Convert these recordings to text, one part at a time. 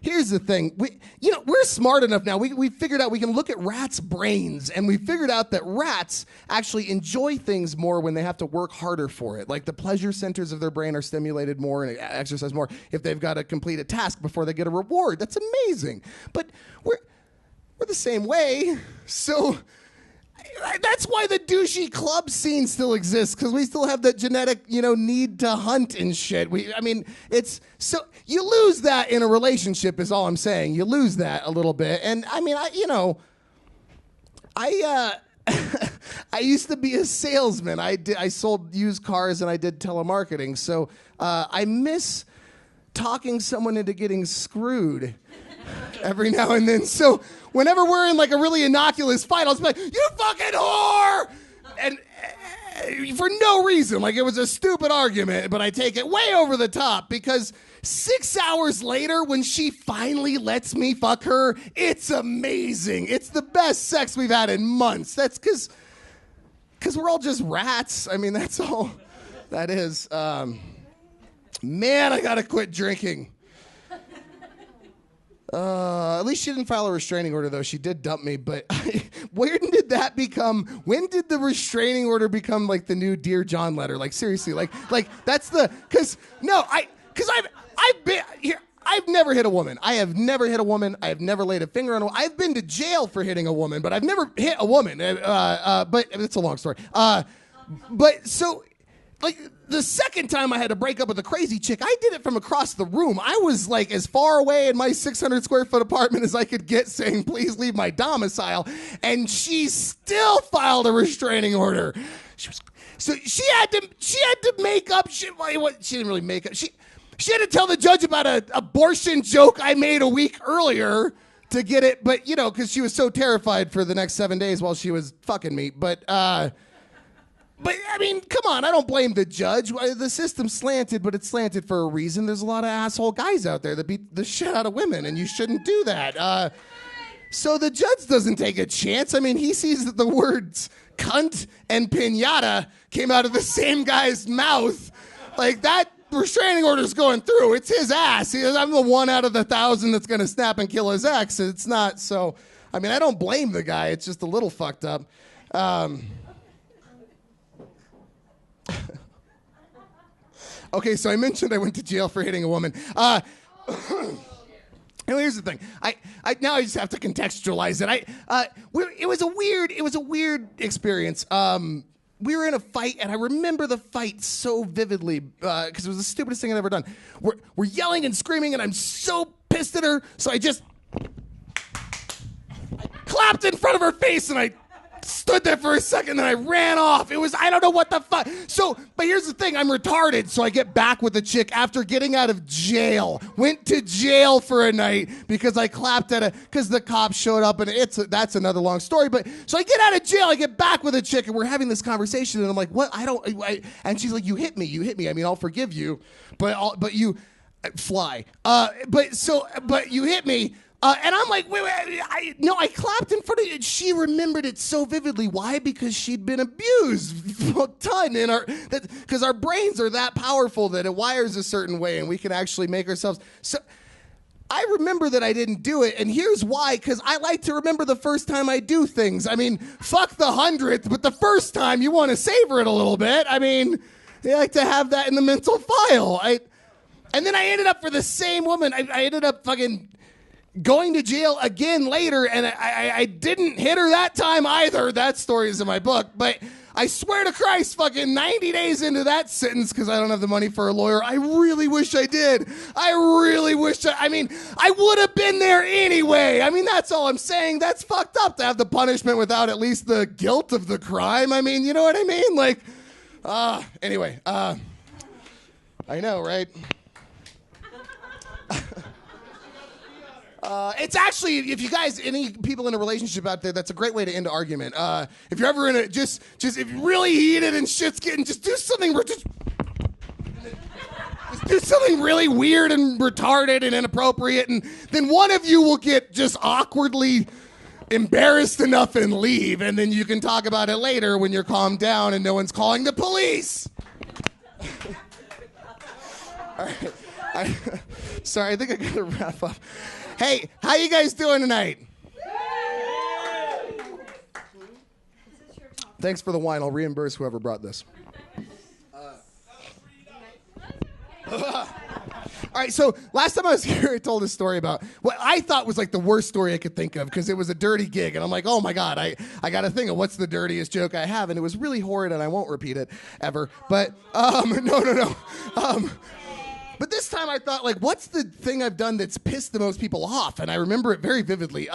here's the thing. We're smart enough now. We figured out we can look at rats' brains, and we figured out that rats actually enjoy things more when they have to work harder for it. Like the pleasure centers of their brain are stimulated more and exercise more if they've got to complete a task before they get a reward. That's amazing. But we're the same way, so that's why the douchey club scene still exists, because we still have that genetic, need to hunt and shit. It's so you lose that in a relationship is all I'm saying. You lose that a little bit, and I used to be a salesman. I sold used cars and I did telemarketing, so I miss talking someone into getting screwed every now and then. So whenever we're in like a really innocuous fight, I'll just be like, "You fucking whore!" And for no reason. Like it was a stupid argument, but I take it way over the top because 6 hours later when she finally lets me fuck her, it's amazing. It's the best sex we've had in months. That's because we're all just rats. I mean, that's all that is. Man, I gotta quit drinking. At least she didn't file a restraining order, though. She did dump me, but when did the restraining order become like the new Dear John letter? Like seriously, like that's I've never hit a woman. I have never hit a woman. I have never laid a finger on a woman. I've been to jail for hitting a woman, but I've never hit a woman. But it's a long story. But so, like, the second time I had to break up with a crazy chick, I did it from across the room. I was like as far away in my 600 square foot apartment as I could get, saying, "Please leave my domicile." And she still filed a restraining order. She had to make up shit. She didn't really make up. She had to tell the judge about an abortion joke I made a week earlier to get it. But, because she was so terrified for the next 7 days while she was fucking me. But I mean, come on, I don't blame the judge. The system's slanted, but it's slanted for a reason. There's a lot of asshole guys out there that beat the shit out of women, and you shouldn't do that. So the judge doesn't take a chance. I mean, he sees that the words cunt and pinata came out of the same guy's mouth. Like, that restraining order's going through. It's his ass. I'm the one out of the 1,000 that's going to snap and kill his ex. It's not, so, I mean, I don't blame the guy. It's just a little fucked up. Okay, so I mentioned I went to jail for hitting a woman. Here's the thing. I now I just have to contextualize it. It was a weird experience. We were in a fight, and I remember the fight so vividly because it was the stupidest thing I'd ever done. We're yelling and screaming, and I'm so pissed at her, so I clapped in front of her face, and I stood there for a second, then I ran off. I don't know what the fuck. So, but here's the thing, I'm retarded, so I get back with the chick after getting out of jail. Went to jail for a night because I clapped because the cops showed up, and that's another long story. But, so I get out of jail, I get back with a chick, and we're having this conversation, and I'm like, what? And she's like, you hit me. I mean, I'll forgive you, but you, fly. But you hit me. And I'm like, wait, I clapped in front of you. She remembered it so vividly. Why? Because she'd been abused a ton because our brains are that powerful that it wires a certain way, and we can actually make ourselves. So I remember that I didn't do it, and here's why. Because I like to remember the first time I do things. I mean, fuck the 100th, but the first time you want to savor it a little bit. I mean, you like to have that in the mental file. And then I ended up for the same woman. I ended up fucking going to jail again later, and I didn't hit her that time either. That story is in my book, but I swear to Christ, fucking 90 days into that sentence, because I don't have the money for a lawyer, I really wish I did. I really wish I would have been there anyway. I mean, that's all I'm saying. That's fucked up to have the punishment without at least the guilt of the crime. I mean, you know what I mean? Like, anyway, I know, right? It's actually, if you guys, any people in a relationship out there, that's a great way to end an argument. If you're ever in it, just if you're really heated and shit's getting, just do something, just do something really weird and retarded and inappropriate, and then one of you will get just awkwardly embarrassed enough and leave, and then you can talk about it later when you're calmed down and no one's calling the police. All right. Sorry, I think I gotta wrap up. Hey, how you guys doing tonight? Thanks for the wine. I'll reimburse whoever brought this. All right, so last time I was here, I told a story about what I thought was like the worst story I could think of because it was a dirty gig. And I'm like, oh my God, I got to think of what's the dirtiest joke I have. And it was really horrid and I won't repeat it ever. But no. But this time I thought, like, what's the thing I've done that's pissed the most people off? And I remember it very vividly.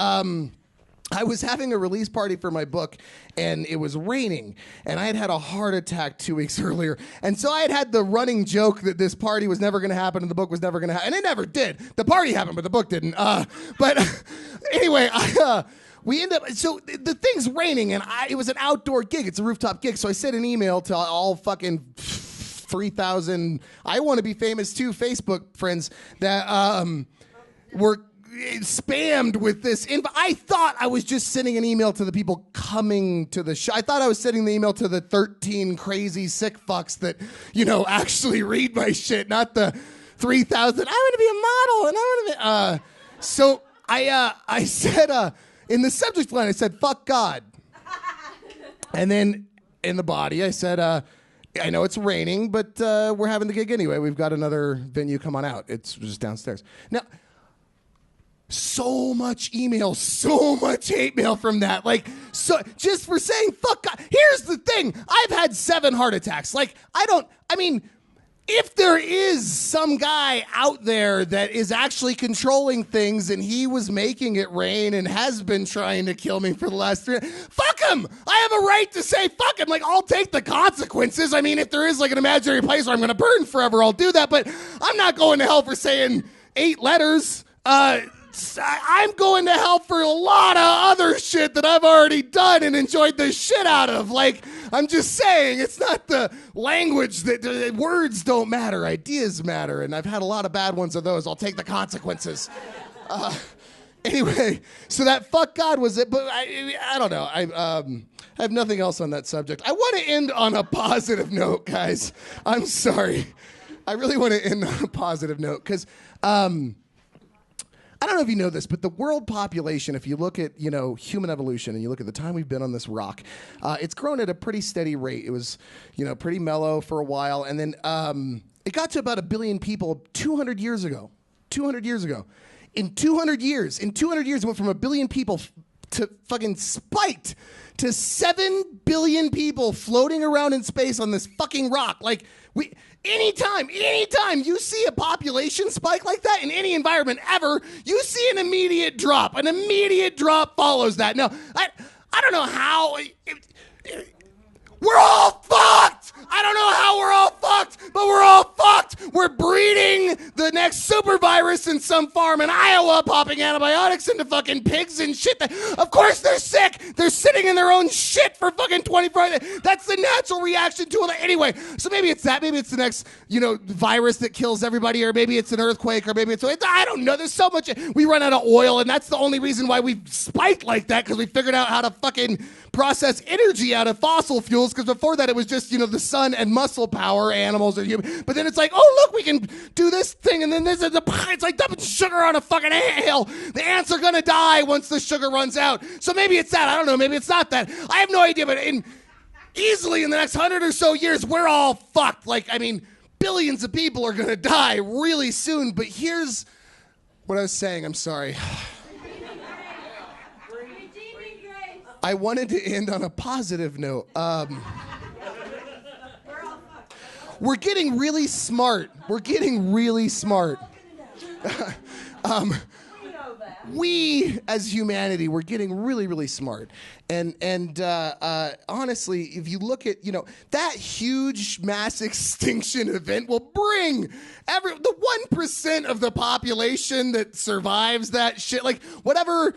I was having a release party for my book, and it was raining, and I had had a heart attack 2 weeks earlier. And so I had the running joke that this party was never going to happen and the book was never going to happen. And it never did. The party happened, but the book didn't. But anyway, we end up, so the thing's raining, and it was an outdoor gig. It's a rooftop gig. So I sent an email to all fucking 3,000 I Want to Be Famous Too Facebook friends that were spammed with this info. I thought I was just sending an email to the people coming to the show. I thought I was sending the email to the 13 crazy sick fucks that, actually read my shit, not the 3,000. I want to be a model, and I want to be. So I said in the subject line, I said, "Fuck God," and then in the body, I said, "I know it's raining, but we're having the gig anyway. We've got another venue. Come on out. It's just downstairs." Now, so much email, so much hate mail from that. Like, so just for saying fuck God. Here's the thing. I've had 7 heart attacks. Like, if there is some guy out there that is actually controlling things and he was making it rain and has been trying to kill me for the last 3, fuck him. I have a right to say fuck him. Like, I'll take the consequences. I mean, if there is like an imaginary place where I'm going to burn forever, I'll do that. But I'm not going to hell for saying 8 letters. I'm going to hell for a lot of other shit that I've already done and enjoyed the shit out of. Like, I'm just saying, it's not the language that words don't matter, ideas matter, and I've had a lot of bad ones of those. I'll take the consequences. Anyway, so that fuck God was it, but I don't know. I have nothing else on that subject. I want to end on a positive note, guys. I'm sorry. I really want to end on a positive note because I don't know if you know this, but the world population, if you look at, human evolution and you look at the time we've been on this rock, it's grown at a pretty steady rate. It was, pretty mellow for a while. And then it got to about 1 billion people 200 years ago. 200 years ago. In 200 years, it went from 1 billion people to fucking spiked to 7 billion people floating around in space on this fucking rock. Like, anytime you see a population spike like that in any environment ever, you see an immediate drop. An immediate drop follows that. Now, I don't know how. We're all fucked! I don't know how we're all fucked, but we're all fucked! We're breeding the next super virus in some farm in Iowa, popping antibiotics into fucking pigs and shit. Of course they're sick! They're sitting in their own shit for fucking 24 hours. That's the natural reaction to it. Anyway, so maybe it's that. Maybe it's the next, virus that kills everybody, or maybe it's an earthquake, or maybe I don't know. There's so much. We run out of oil, and that's the only reason why we've spiked like that, because we figured out how to fucking process energy out of fossil fuels, because before that it was just, the sun and muscle power, animals are human. But then it's like, oh, look, we can do this thing, and then it's like dumping sugar on a fucking anthill. The ants are gonna die once the sugar runs out. So maybe it's that. I don't know. Maybe it's not that. I have no idea, but easily in the next 100 or so years, we're all fucked. Like, billions of people are gonna die really soon. But here's what I was saying. I'm sorry. I wanted to end on a positive note. We're getting really smart. We, as humanity, we're getting really, really smart. And honestly, if you look at, that huge mass extinction event will bring the 1% of the population that survives that shit, like whatever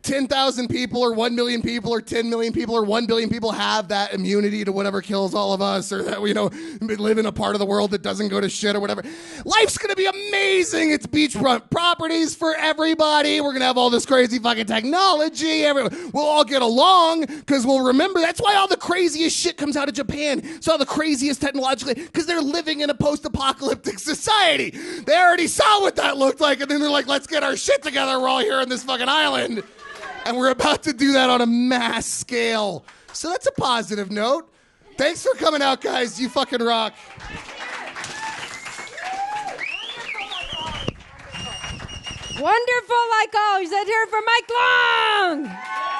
10,000 people or 1 million people or 10 million people or 1 billion people have that immunity to whatever kills all of us, or that we, live in a part of the world that doesn't go to shit or whatever. Life's going to be amazing. It's beachfront properties for everybody. We're going to have all this crazy fucking technology. We'll all get along because we'll remember. That's why all the craziest shit comes out of Japan. So all the craziest technologically, because they're living in a post-apocalyptic society. They already saw what that looked like, and then they're like, let's get our shit together. We're all here on this fucking island. And we're about to do that on a mass scale. So that's a positive note. Thanks for coming out, guys. You fucking rock. Wonderful like always. Let's hear it for Mike Long.